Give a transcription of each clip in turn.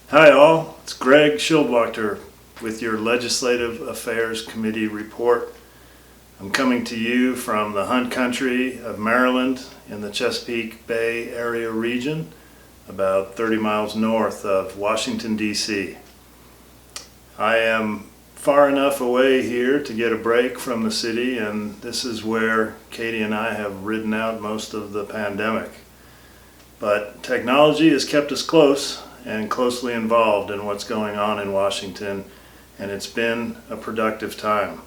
Hi all, it's Greg Schildwachter with your Legislative Affairs Committee report. I'm coming to you from the Hunt Country of Maryland in the Chesapeake Bay area region, about 30 miles north of Washington, D.C. I am far enough away here to get a break from the city, and this is where Katie and I have ridden out most of the pandemic. But technology has kept us close and closely involved in what's going on in Washington, and it's been a productive time.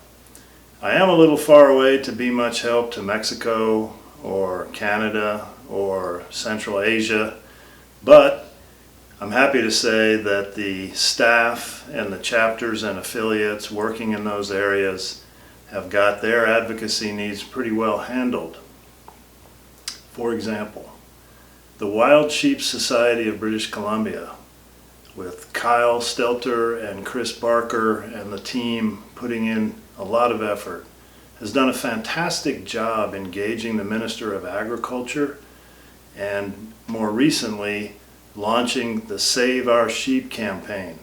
I am a little far away to be much help to Mexico or Canada or Central Asia, but I'm happy to say that the staff and the chapters and affiliates working in those areas have got their advocacy needs pretty well handled. For example, the Wild Sheep Society of British Columbia, with Kyle Stelter and Chris Barker and the team putting in a lot of effort, has done a fantastic job engaging the Minister of Agriculture and more recently launching the Save Our Sheep campaign,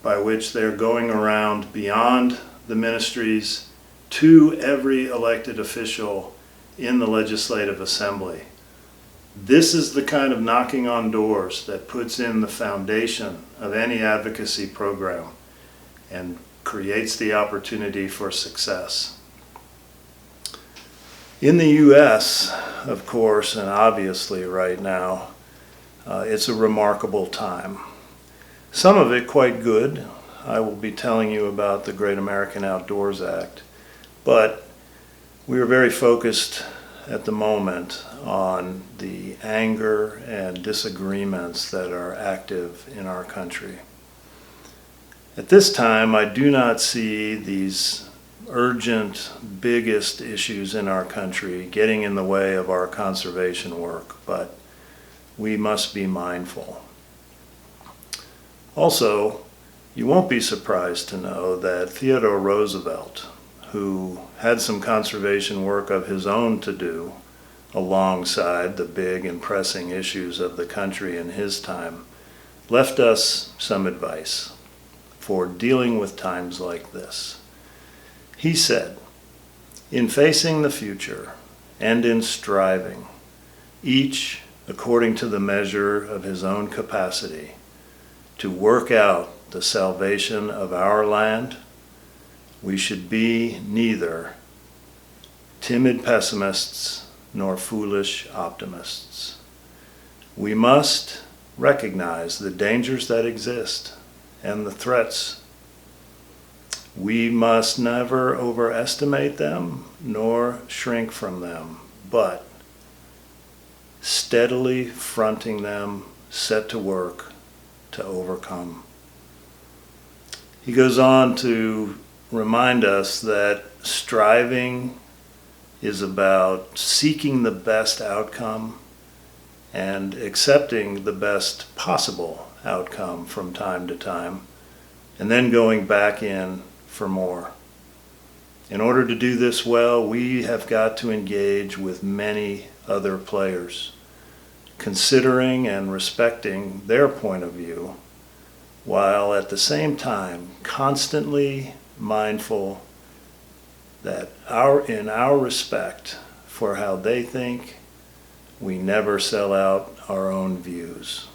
by which they're going around beyond the ministries to every elected official in the Legislative Assembly. This is the kind of knocking on doors that puts in the foundation of any advocacy program and creates the opportunity for success. In the U.S., of course, and obviously right now, it's a remarkable time. Some of it quite good. I will be telling you about the Great American Outdoors Act, but we are very focused at the moment on the anger and disagreements that are active in our country. At this time, I do not see these urgent, biggest issues in our country getting in the way of our conservation work, but we must be mindful. Also, you won't be surprised to know that Theodore Roosevelt, who had some conservation work of his own to do alongside the big and pressing issues of the country in his time, left us some advice for dealing with times like this. He said, "In facing the future and in striving, each according to the measure of his own capacity, to work out the salvation of our land, we should be neither timid pessimists nor foolish optimists. We must recognize the dangers that exist and the threats. We must never overestimate them nor shrink from them, but steadily fronting them, set to work to overcome." He goes on to remind us that striving is about seeking the best outcome and accepting the best possible outcome from time to time, and then going back in for more. In order to do this well, we have got to engage with many other players, considering and respecting their point of view, while at the same time constantly mindful that in our respect for how they think, we never sell out our own views.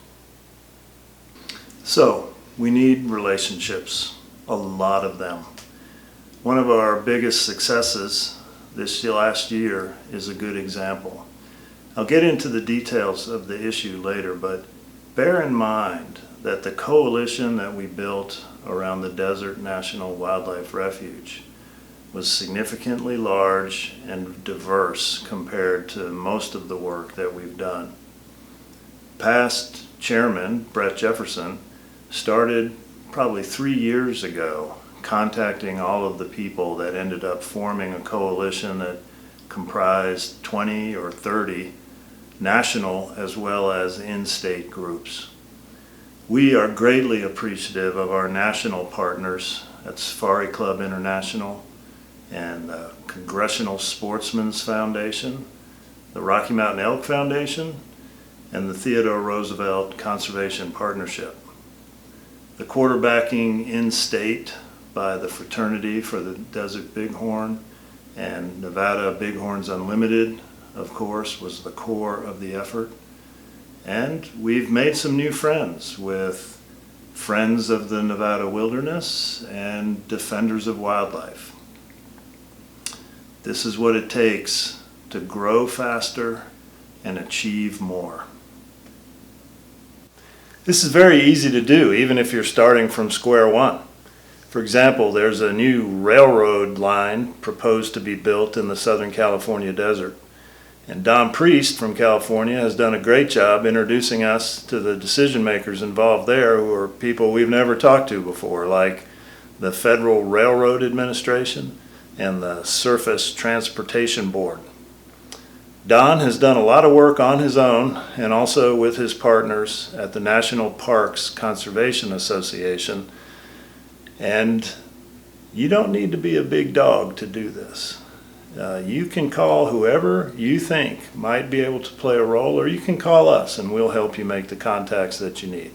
So, we need relationships, a lot of them. One of our biggest successes this last year is a good example. I'll get into the details of the issue later, but bear in mind that the coalition that we built around the Desert National Wildlife Refuge was significantly large and diverse compared to most of the work that we've done. Past chairman, Brett Jefferson, started probably 3 years ago contacting all of the people that ended up forming a coalition that comprised 20 or 30 national as well as in-state groups. We are greatly appreciative of our national partners at Safari Club International and the Congressional Sportsmen's Foundation, the Rocky Mountain Elk Foundation, and the Theodore Roosevelt Conservation Partnership. the quarterbacking in state by the Fraternity for the Desert Bighorn, and Nevada Bighorns Unlimited, of course, was the core of the effort. And we've made some new friends with Friends of the Nevada Wilderness and Defenders of Wildlife. This is what it takes to grow faster and achieve more. This is very easy to do, even if you're starting from square one. For example, there's a new railroad line proposed to be built in the Southern California desert. And Don Priest from California has done a great job introducing us to the decision makers involved there, who are people we've never talked to before, like the Federal Railroad Administration and the Surface Transportation Board. Don has done a lot of work on his own and also with his partners at the National Parks Conservation Association. And you don't need to be a big dog to do this. You can call whoever you think might be able to play a role, or you can call us and we'll help you make the contacts that you need.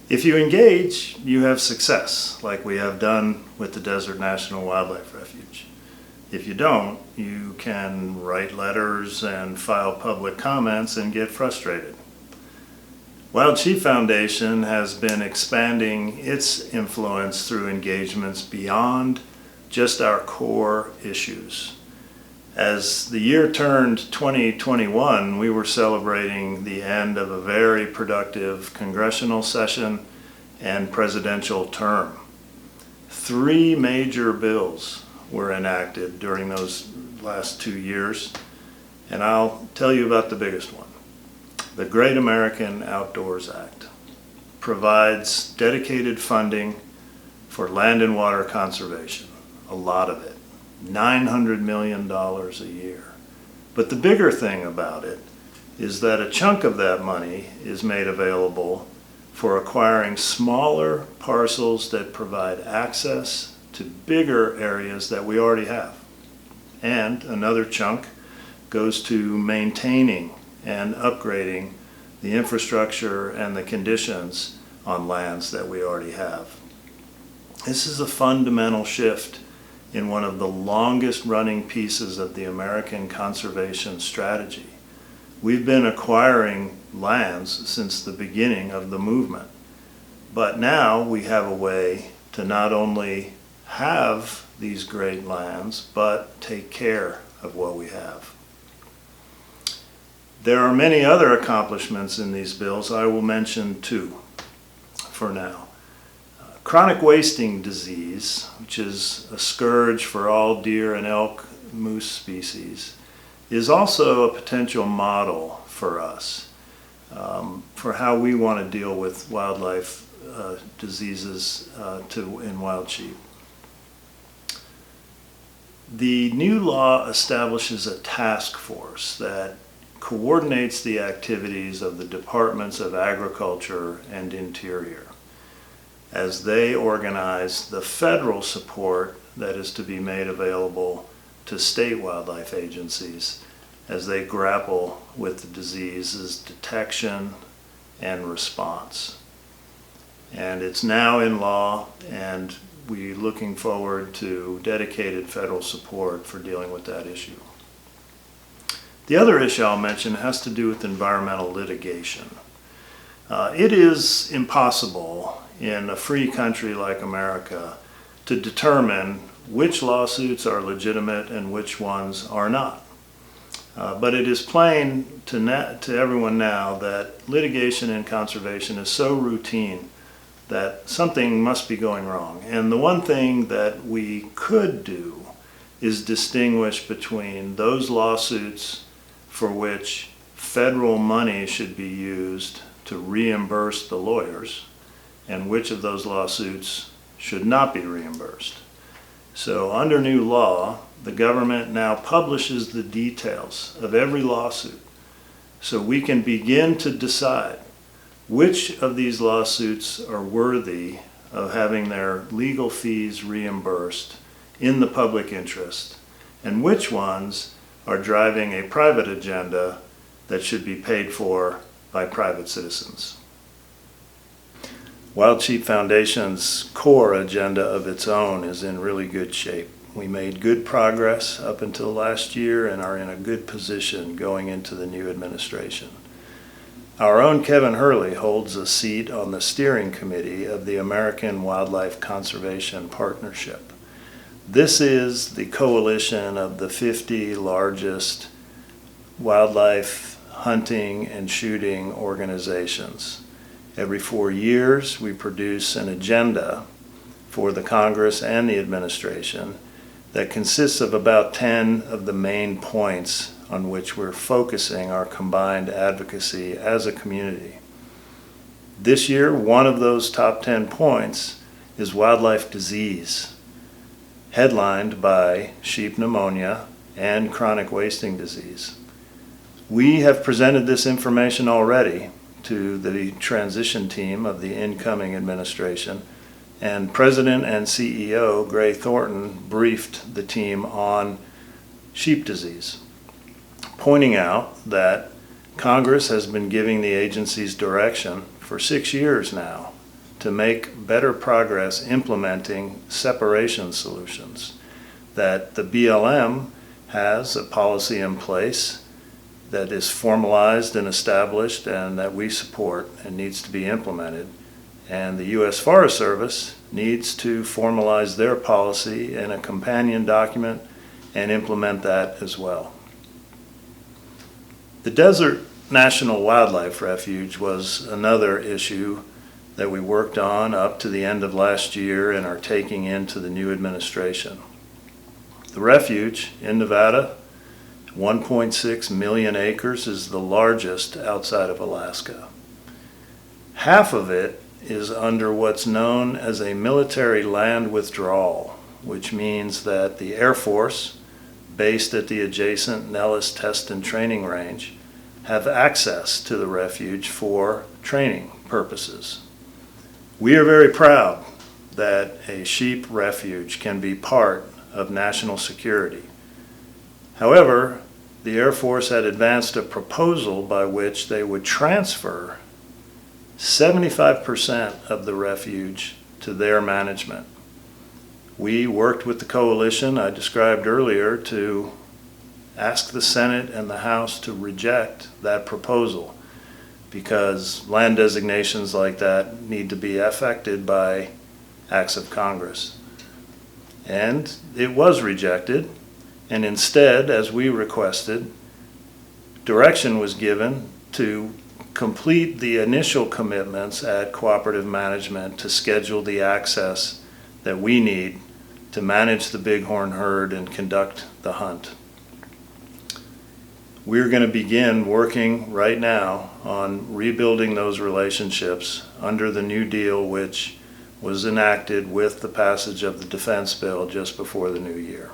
If you engage, you have success, like we have done with the Desert National Wildlife Refuge. If you don't, you can write letters and file public comments and get frustrated. Wild Sheep Foundation has been expanding its influence through engagements beyond just our core issues. As the year turned 2021, we were celebrating the end of a very productive congressional session and presidential term. 3 major bills were enacted during those last 2 years, and I'll tell you about the biggest one. The Great American Outdoors Act provides dedicated funding for land and water conservation, a lot of it, $900 million a year. But the bigger thing about it is that a chunk of that money is made available for acquiring smaller parcels that provide access to bigger areas that we already have. And another chunk goes to maintaining and upgrading the infrastructure and the conditions on lands that we already have. This is a fundamental shift in one of the longest running pieces of the American conservation strategy. We've been acquiring lands since the beginning of the movement, but now we have a way to not only have these great lands, but take care of what we have. There are many other accomplishments in these bills. I will mention 2 for now. Chronic wasting disease, which is a scourge for all deer and elk moose species, is also a potential model for us for how we want to deal with wildlife diseases in wild sheep. The new law establishes a task force that coordinates the activities of the Departments of Agriculture and Interior as they organize the federal support that is to be made available to state wildlife agencies as they grapple with the disease's detection and response. And it's now in law, and we're looking forward to dedicated federal support for dealing with that issue. The other issue I'll mention has to do with environmental litigation. It is impossible in a free country like America to determine which lawsuits are legitimate and which ones are not. But it is plain to everyone now that litigation in conservation is so routine that something must be going wrong. And the one thing that we could do is distinguish between those lawsuits for which federal money should be used to reimburse the lawyers and which of those lawsuits should not be reimbursed. So under new law, the government now publishes the details of every lawsuit so we can begin to decide which of these lawsuits are worthy of having their legal fees reimbursed in the public interest and which ones are driving a private agenda that should be paid for by private citizens. Wild Sheep Foundation's core agenda of its own is in really good shape. We made good progress up until last year and are in a good position going into the new administration. Our own Kevin Hurley holds a seat on the steering committee of the American Wildlife Conservation Partnership. This is the coalition of the 50 largest wildlife hunting and shooting organizations. Every 4 years, we produce an agenda for the Congress and the administration that consists of about 10 of the main points on which we're focusing our combined advocacy as a community. This year, one of those top 10 points is wildlife disease, headlined by sheep pneumonia and chronic wasting disease. We have presented this information already to the transition team of the incoming administration, and President and CEO Gray Thornton briefed the team on sheep disease, pointing out that Congress has been giving the agencies direction for 6 years now to make better progress implementing separation solutions, that the BLM has a policy in place that is formalized and established and that we support and needs to be implemented. And the U.S. Forest Service needs to formalize their policy in a companion document and implement that as well. The Desert National Wildlife Refuge was another issue that we worked on up to the end of last year and are taking into the new administration. The refuge in Nevada, 1.6 million acres, is the largest outside of Alaska. Half of it is under what's known as a military land withdrawal, which means that the Air Force, based at the adjacent Nellis Test and Training Range, have access to the refuge for training purposes. We are very proud that a sheep refuge can be part of national security. However, the Air Force had advanced a proposal by which they would transfer 75% of the refuge to their management. We worked with the coalition I described earlier to ask the Senate and the House to reject that proposal because land designations like that need to be affected by acts of Congress. And it was rejected. And instead, as we requested, direction was given to complete the initial commitments at cooperative management to schedule the access that we need to manage the bighorn herd and conduct the hunt. We're going to begin working right now on rebuilding those relationships under the New Deal, which was enacted with the passage of the defense bill just before the new year.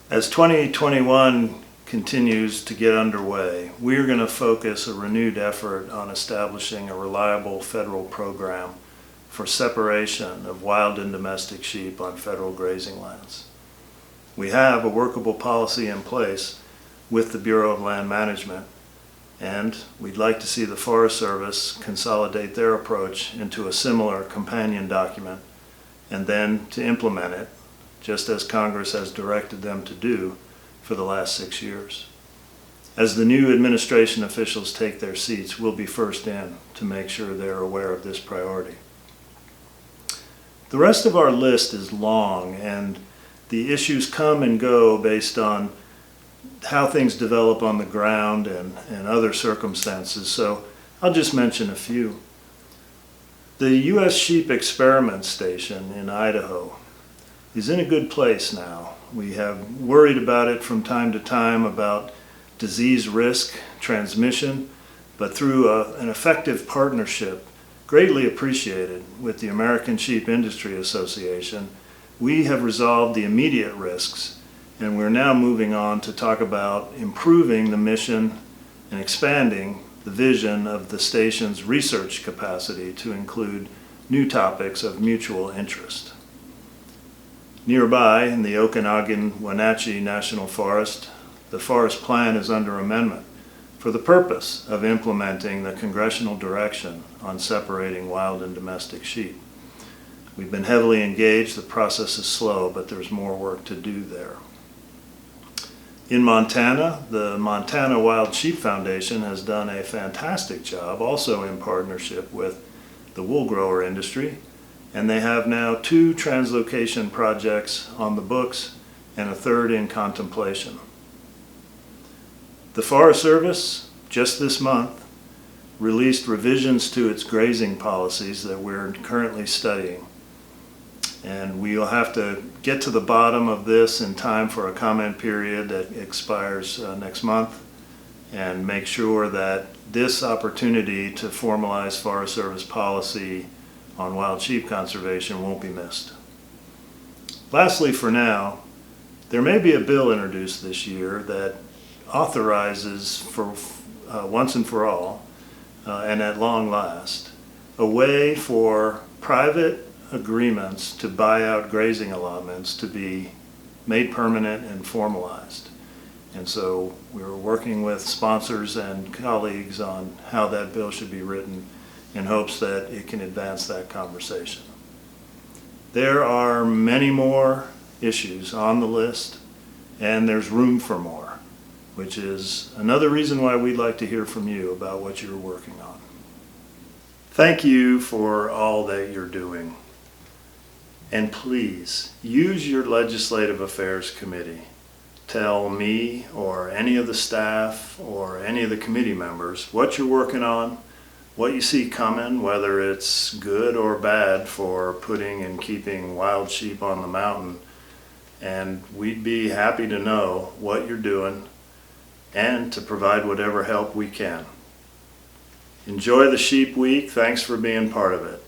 As 2021 continues to get underway, we are going to focus a renewed effort on establishing a reliable federal program for separation of wild and domestic sheep on federal grazing lands. We have a workable policy in place with the Bureau of Land Management, and we'd like to see the Forest Service consolidate their approach into a similar companion document and then to implement it just as Congress has directed them to do for the last 6 years. As the new administration officials take their seats, we'll be first in to make sure they're aware of this priority. The rest of our list is long, and the issues come and go based on how things develop on the ground and other circumstances, so I'll just mention a few. The U.S. Sheep Experiment Station in Idaho is in a good place now. We have worried about it from time to time about disease risk, transmission, but through an effective partnership, greatly appreciated with the American Sheep Industry Association, we have resolved the immediate risks, and we're now moving on to talk about improving the mission and expanding the vision of the station's research capacity to include new topics of mutual interest. Nearby, in the Okanagan-Wenatchee National Forest, the forest plan is under amendment for the purpose of implementing the congressional direction on separating wild and domestic sheep. We've been heavily engaged. The process is slow, but there's more work to do there. In Montana, the Montana Wild Sheep Foundation has done a fantastic job, also in partnership with the wool grower industry, and they have now 2 translocation projects on the books and a 3rd in contemplation. The Forest Service, just this month, released revisions to its grazing policies that we're currently studying. And we'll have to get to the bottom of this in time for a comment period that expires next month, and make sure that this opportunity to formalize Forest Service policy on wild sheep conservation won't be missed. Lastly, for now, there may be a bill introduced this year that authorizes for once and for all, and at long last, a way for private agreements to buy out grazing allotments to be made permanent and formalized. And so we're working with sponsors and colleagues on how that bill should be written in hopes that it can advance that conversation. There are many more issues on the list, and there's room for more, which is another reason why we'd like to hear from you about what you're working on. Thank you for all that you're doing. And please use your Legislative Affairs Committee. Tell me or any of the staff or any of the committee members what you're working on, what you see coming, whether it's good or bad for putting and keeping wild sheep on the mountain. And we'd be happy to know what you're doing and to provide whatever help we can. Enjoy the Sheep Week. Thanks for being part of it.